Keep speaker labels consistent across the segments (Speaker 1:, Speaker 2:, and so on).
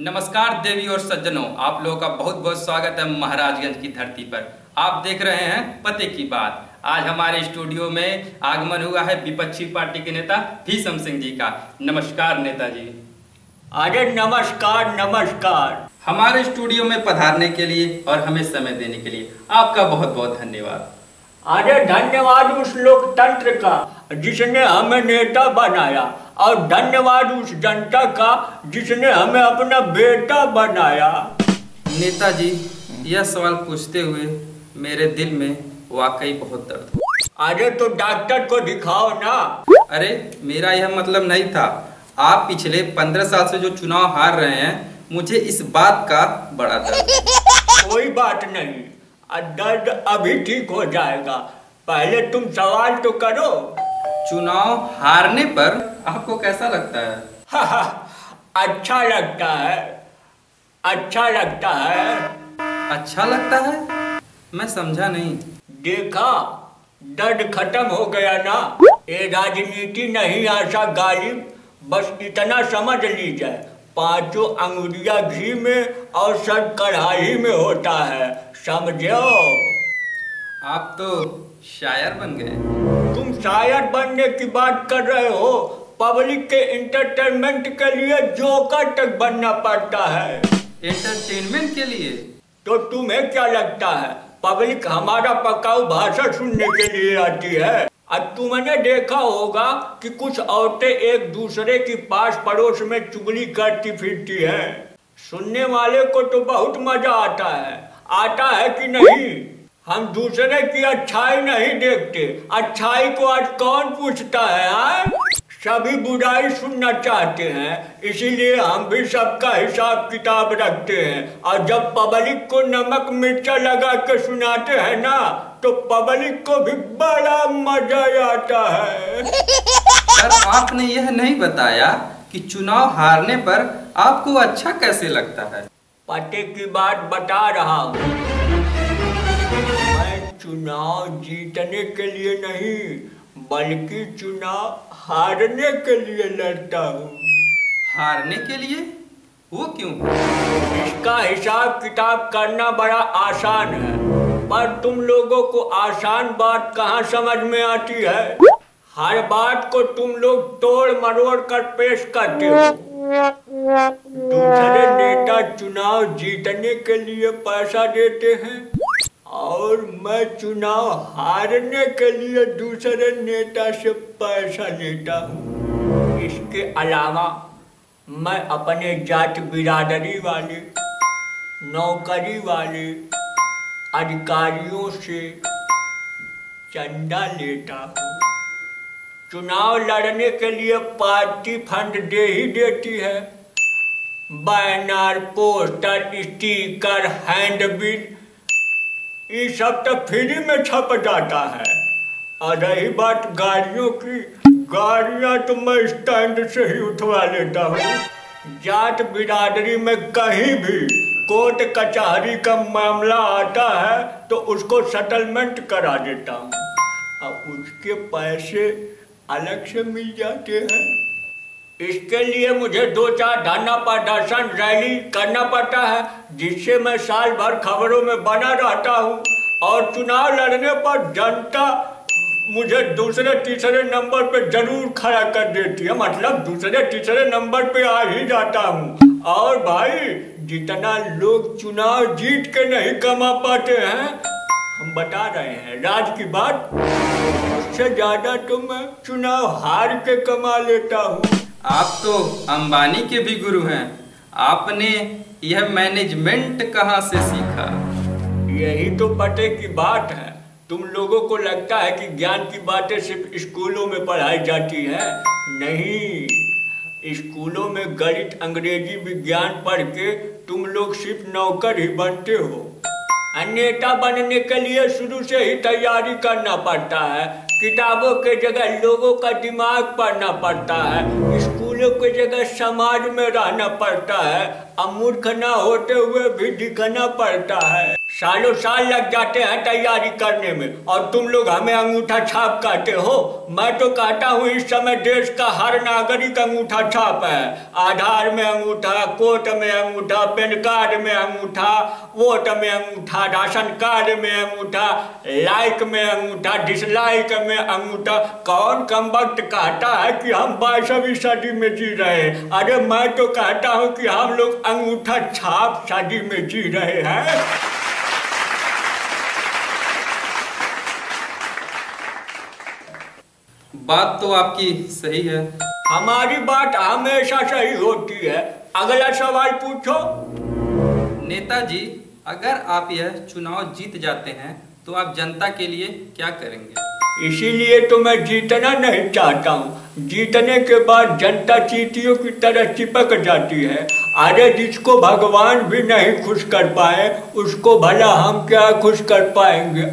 Speaker 1: नमस्कार देवी और सज्जनों, आप लोगों का बहुत बहुत स्वागत है महाराजगंज की धरती पर। आप देख रहे हैं पते की बात। आज हमारे स्टूडियो में आगमन हुआ है विपक्षी पार्टी के नेता भीषम सिंह जी का। नमस्कार नेताजी।
Speaker 2: अरे नमस्कार नमस्कार।
Speaker 1: हमारे स्टूडियो में पधारने के लिए और हमें समय देने के लिए आपका बहुत बहुत धन्यवाद।
Speaker 2: अरे धन्यवाद उस लोकतंत्र का जिसने हमें नेता बनाया, और धन्यवाद उस जनता का जिसने हमें अपना बेटा बनाया।
Speaker 1: नेताजी, यह सवाल पूछते हुए मेरे दिल में वाकई बहुत दर्द हुआ।
Speaker 2: अरे तो डॉक्टर को दिखाओ ना।
Speaker 1: अरे मेरा यह मतलब नहीं था। आप पिछले 15 साल से जो चुनाव हार रहे हैं, मुझे इस बात का बड़ा दर्द है।
Speaker 2: कोई बात नहीं, दर्द अभी ठीक हो जाएगा। पहले तुम सवाल तो करो।
Speaker 1: चुनाव हारने पर आपको कैसा लगता है?
Speaker 2: अच्छा लगता है, अच्छा लगता है।
Speaker 1: अच्छा लगता है? मैं समझा नहीं।
Speaker 2: देखा, दर्द खत्म हो गया ना। ये राजनीति नहीं आशा गालिब, बस इतना समझ लीजिए, 5 अंगुलियां घी में और सब कढ़ाई में होता है, समझो।
Speaker 1: आप तो शायर बन गए।
Speaker 2: तुम शायर बनने की बात कर रहे हो? पब्लिक के एंटरटेनमेंट के लिए जोकर तक बनना पड़ता है।
Speaker 1: एंटरटेनमेंट के लिए?
Speaker 2: तो तुम्हें क्या लगता है पब्लिक हमारा पकाऊ भाषण सुनने के लिए आती है? अब तुमने देखा होगा कि कुछ औरतें एक दूसरे की पास पड़ोस में चुगली करती फिरती हैं। सुनने वाले को तो बहुत मजा आता है कि नहीं? हम दूसरे की अच्छाई नहीं देखते। अच्छाई को आज कौन पूछता है? सभी बुराई सुनना चाहते हैं, इसीलिए हम भी सबका हिसाब किताब रखते हैं। और जब पब्लिक को नमक मिर्चा लगा के सुनाते हैं ना, तो पब्लिक को भी बड़ा मजा आता है।
Speaker 1: सर, आपने यह नहीं बताया कि चुनाव हारने पर आपको अच्छा कैसे लगता है?
Speaker 2: पते की बात बता रहा हूँ। मैं चुनाव जीतने के लिए नहीं, बल्कि चुनाव हारने के लिए लड़ता हूँ।
Speaker 1: हारने के लिए? वो क्यों?
Speaker 2: इसका हिसाब किताब करना बड़ा आसान है, पर तुम लोगों को आसान बात कहाँ समझ में आती है। हर बात को तुम लोग तोड़ मरोड़ कर पेश करते हो। दूसरे नेता चुनाव जीतने के लिए पैसा देते हैं, और मैं चुनाव हारने के लिए दूसरे नेता से पैसा लेता हूँ। इसके अलावा मैं अपने जाति बिरादरी वाले, नौकरी वाले अधिकारियों से चंदा लेता हूँ। चुनाव लड़ने के लिए पार्टी फंड दे ही देती है। बैनर, पोस्टर, स्टिकर, हैंडबिल, ये सब तो फ्री में छप जाता है। और रही बात गाड़ियों की, गाड़ियां तो मैं स्टैंड से ही उठवा लेता हूँ। जात बिरादरी में कहीं भी कोर्ट कचहरी का मामला आता है तो उसको सेटलमेंट करा देता हूँ, और उसके पैसे अलग से मिल जाते हैं। इसके लिए मुझे 2-4 धरना प्रदर्शन रैली करना पड़ता है, जिससे मैं साल भर खबरों में बना रहता हूँ। और चुनाव लड़ने पर जनता मुझे दूसरे तीसरे नंबर पे जरूर खड़ा कर देती है, मतलब दूसरे तीसरे नंबर पे आ ही जाता हूँ। और भाई, जितना लोग चुनाव जीत के नहीं कमा पाते हैं, हम बता रहे हैं राज की बात, उससे ज्यादा तो मैं चुनाव हार के कमा लेता हूँ।
Speaker 1: आप तो अंबानी के भी गुरु हैं। आपने यह मैनेजमेंट कहाँ से सीखा?
Speaker 2: यही तो पते की बात है। तुम लोगों को लगता है कि ज्ञान की बातें सिर्फ स्कूलों में पढ़ाई जाती है। नहीं, स्कूलों में गणित, अंग्रेजी, विज्ञान पढ़ के तुम लोग सिर्फ नौकर ही बनते हो। नेता बनने के लिए शुरू से ही तैयारी करना पड़ता है। किताबों के जगह लोगों का दिमाग पढ़ना पड़ता है। स्कूल लोग को जगह समाज में रहना पड़ता है, अब मूर्ख न होते हुए भी दिखना पड़ता है। सालों साल लग जाते हैं तैयारी करने में और तुम लोग हमें अंगूठा छाप कहते हो। मैं तो कहता हूँ इस समय देश का हर नागरिक अंगूठा छाप है। आधार में अंगूठा, कोर्ट में अंगूठा, पैन कार्ड में अंगूठा, वोट में अंगूठा, राशन कार्ड में अंगूठा, लाइक में अंगूठा, डिसलाइक में अंगूठा। कौन कम वक्त कहता है कि हम 22वीं सदी में जी रहे हैं? अरे मैं तो कहता हूँ कि हम लोग अंगूठा छाप सदी में जी रहे हैं।
Speaker 1: बात तो आपकी सही है।
Speaker 2: हमारी बात हमेशा सही होती है। अगला सवाल पूछो।
Speaker 1: नेताजी, अगर आप यह चुनाव जीत जाते हैं तो आप जनता के लिए क्या करेंगे?
Speaker 2: इसीलिए तो मैं जीतना नहीं चाहता हूँ। जीतने के बाद जनता चींटियों की तरह चिपक जाती है। अरे जिसको भगवान भी नहीं खुश कर पाए उसको भला हम क्या खुश कर पाएंगे?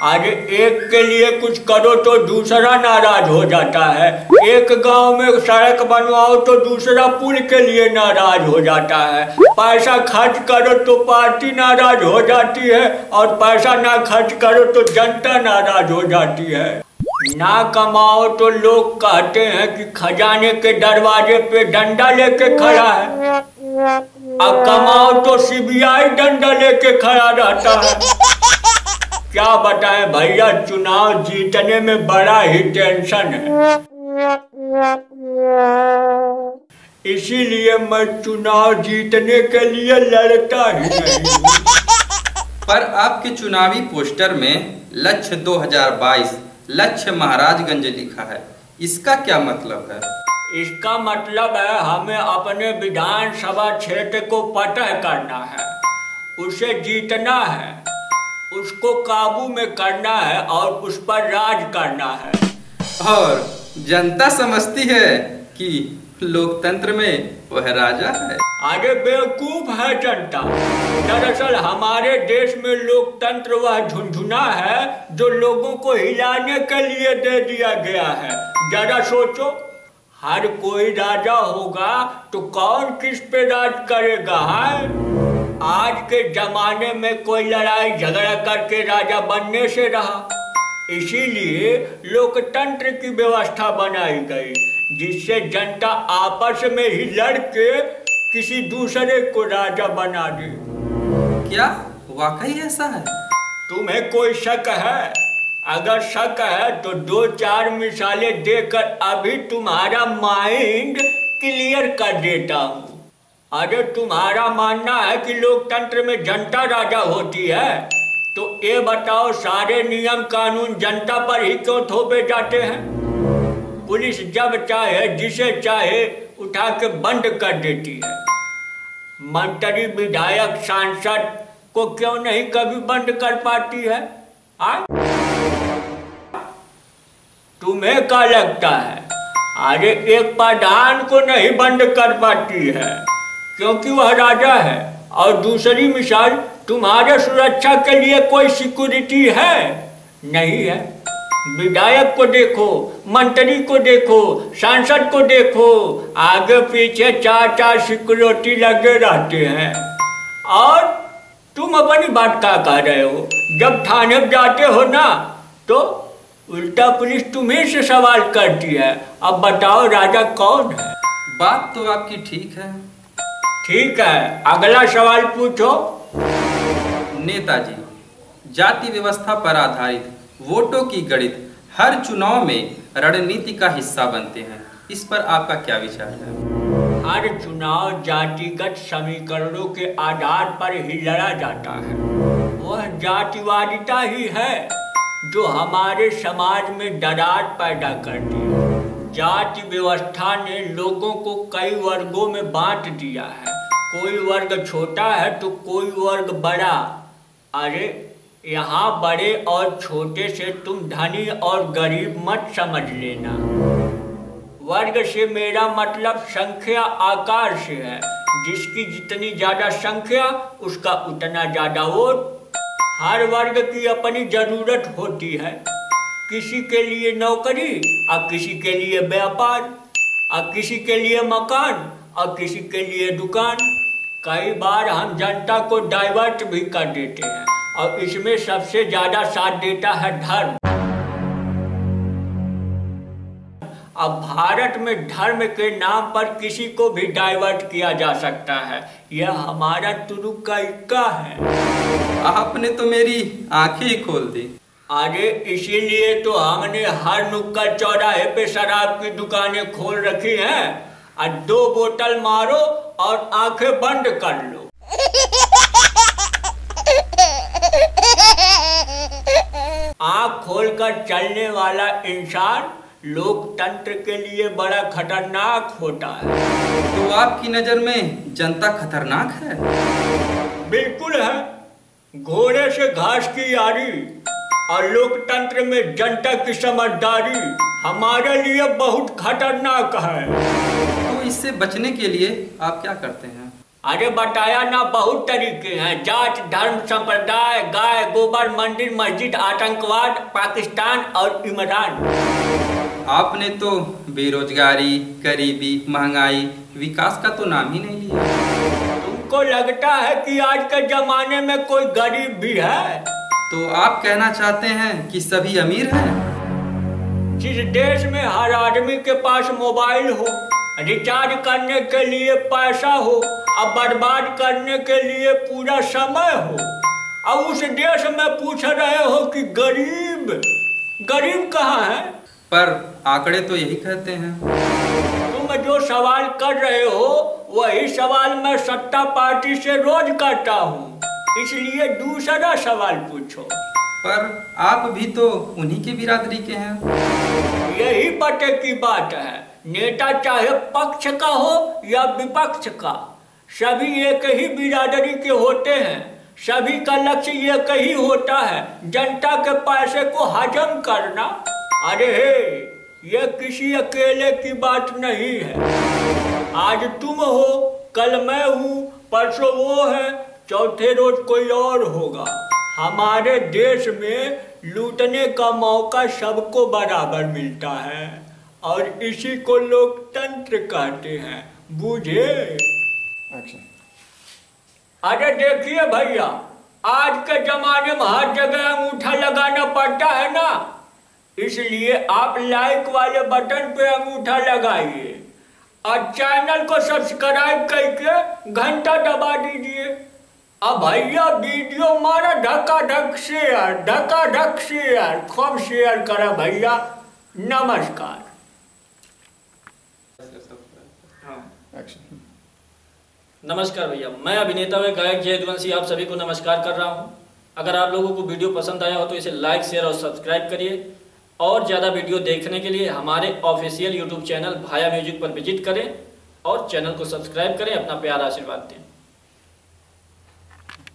Speaker 2: आज एक के लिए कुछ करो तो दूसरा नाराज हो जाता है। एक गांव में सड़क बनवाओ तो दूसरा पुल के लिए नाराज हो जाता है। पैसा खर्च करो तो पार्टी नाराज हो जाती है और पैसा ना खर्च करो तो जनता नाराज हो जाती है। ना कमाओ तो लोग कहते हैं कि खजाने के दरवाजे पे डंडा लेके खड़ा है, अब कमाओ तो सीबीआई डंडा लेके खड़ा रहता है। क्या बताएं भैया, चुनाव जीतने में बड़ा ही टेंशन है। इसीलिए मैं चुनाव जीतने के लिए लड़ता ही नहीं।
Speaker 1: पर आपके चुनावी पोस्टर में लक्ष्य 2022 लक्ष्य महाराजगंज लिखा है, इसका क्या मतलब है?
Speaker 2: इसका मतलब है हमें अपने विधानसभा क्षेत्र को फतह करना है, उसे जीतना है, उसको काबू में करना है और उस पर राज करना है।
Speaker 1: और जनता समझती है कि लोकतंत्र में वह राजा है।
Speaker 2: अरे बेवकूफ है जनता। दरअसल हमारे देश में लोकतंत्र वह झुनझुना है जो लोगों को हिलाने के लिए दे दिया गया है। जरा सोचो, हर कोई राजा होगा तो कौन किस पे राज करेगा? है आज के जमाने में कोई लड़ाई झगड़ा करके राजा बनने से रहा। इसीलिए लोकतंत्र की व्यवस्था बनाई गई जिससे जनता आपस में ही लड़ के किसी दूसरे को राजा बना दे।
Speaker 1: क्या वाकई ऐसा है?
Speaker 2: तुम्हें कोई शक है? अगर शक है तो 2-4 मिसालें देकर अभी तुम्हारा माइंड क्लियर कर देता हूँ। अरे तुम्हारा मानना है कि लोकतंत्र में जनता राजा होती है, तो ये बताओ सारे नियम कानून जनता पर ही क्यों थोपे जाते हैं? पुलिस जब चाहे जिसे चाहे उठा के बंद कर देती है। मंत्री, विधायक, सांसद को क्यों नहीं कभी बंद कर पाती है? तुम्हें क्या लगता है? अरे एक प्रधान को नहीं बंद कर पाती है क्योंकि वह राजा है। और दूसरी मिसाल, तुम्हारे सुरक्षा के लिए कोई सिक्योरिटी है? नहीं है। विधायक को देखो, मंत्री को देखो, सांसद को देखो, आगे पीछे 4-4 सिक्योरिटी लगे रहते हैं। और तुम अपनी बात क्या कह रहे हो? जब थाने में जाते हो ना तो उल्टा पुलिस तुम्हें से सवाल करती है। अब बताओ राजा कौन है?
Speaker 1: बात तो आपकी ठीक है।
Speaker 2: ठीक है, अगला सवाल पूछो।
Speaker 1: नेताजी, जाति व्यवस्था पर आधारित वोटों की गणित हर चुनाव में रणनीति का हिस्सा बनते हैं, इस पर आपका क्या विचार है?
Speaker 2: हर चुनाव जातिगत समीकरणों के आधार पर ही लड़ा जाता है। वह जातिवादिता ही है जो हमारे समाज में दरार पैदा करती है। जाति व्यवस्था ने लोगों को कई वर्गों में बांट दिया है। कोई वर्ग छोटा है तो कोई वर्ग बड़ा। अरे यहाँ बड़े और छोटे से तुम धनी और गरीब मत समझ लेना। वर्ग से मेरा मतलब संख्या आकार से है। जिसकी जितनी ज्यादा संख्या उसका उतना ज्यादा वोट। हर वर्ग की अपनी जरूरत होती है। किसी के लिए नौकरी और किसी के लिए व्यापार। और किसी के लिए मकान और किसी के लिए दुकान। कई बार हम जनता को डाइवर्ट भी कर देते हैं और इसमें सबसे ज्यादा साथ देता है धर्म। अब भारत में धर्म के नाम पर किसी को भी डाइवर्ट किया जा सकता है, यह हमारा तुरुक का इक्का है।
Speaker 1: आपने तो मेरी आंखें ही खोल दी।
Speaker 2: अरे इसीलिए तो हमने हर नुक्कड़ चौराहे पे शराब की दुकानें खोल रखी हैं। और 2 बोतल मारो और आंखें बंद कर लो। आंख खोलकर चलने वाला इंसान लोकतंत्र के लिए बड़ा खतरनाक होता है।
Speaker 1: तो आपकी नजर में जनता खतरनाक है?
Speaker 2: बिल्कुल है। घोड़े से घास की यारी और लोकतंत्र में जनता की समझदारी हमारे लिए बहुत खतरनाक है।
Speaker 1: तो इससे बचने के लिए आप क्या करते हैं?
Speaker 2: अरे बताया ना, बहुत तरीके हैं। जात, धर्म, संप्रदाय, गाय, गोबर, मंदिर, मस्जिद, आतंकवाद, पाकिस्तान और इमरान।
Speaker 1: आपने तो बेरोजगारी, गरीबी, महंगाई, विकास का तो नाम ही नहीं लिया।
Speaker 2: तुमको लगता है कि आज के जमाने में कोई गरीब भी है?
Speaker 1: तो आप कहना चाहते हैं कि सभी अमीर हैं?
Speaker 2: जिस देश में हर आदमी के पास मोबाइल हो, रिचार्ज करने के लिए पैसा हो और बर्बाद करने के लिए पूरा समय हो, और उस देश में पूछ रहे हो कि गरीब कहाँ है?
Speaker 1: पर आंकड़े तो यही कहते हैं।
Speaker 2: तुम जो सवाल कर रहे हो वही सवाल मैं सत्ता पार्टी से रोज करता हूँ, इसलिए दूसरा सवाल पूछो।
Speaker 1: पर आप भी तो उन्हीं के बिरादरी के हैं।
Speaker 2: यही पते की बात है। नेता चाहे पक्ष का हो या विपक्ष का, सभी एक ही बिरादरी के होते हैं। सभी का लक्ष्य एक ही होता है, जनता के पैसे को हजम करना। अरे ये किसी अकेले की बात नहीं है। आज तुम हो, कल मैं हूँ, परसों वो है, चौथे रोज कोई और होगा। हमारे देश में लूटने का मौका सबको बराबर मिलता है और इसी को लोकतंत्र कहते हैं, बुझे? अरे देखिए भैया, आज के जमाने में हर जगह अंगूठा लगाना पड़ता है ना, इसलिए आप लाइक वाले बटन पे अंगूठा लगाइए और चैनल को सब्सक्राइब करके घंटा दबा दीजिए। अब भैया वीडियो मारा धक्का-धक शेयर, खूब शेयर करा भैया। नमस्कार।
Speaker 3: नमस्कार भैया, मैं अभिनेता व गायक जय यदुवंशी आप सभी को नमस्कार कर रहा हूं। अगर आप लोगों को वीडियो पसंद आया हो तो इसे लाइक, शेयर और सब्सक्राइब करिए। और ज़्यादा वीडियो देखने के लिए हमारे ऑफिशियल यूट्यूब चैनल भाया म्यूजिक पर विजिट करें और चैनल को सब्सक्राइब करें। अपना प्यार आशीर्वाद दें।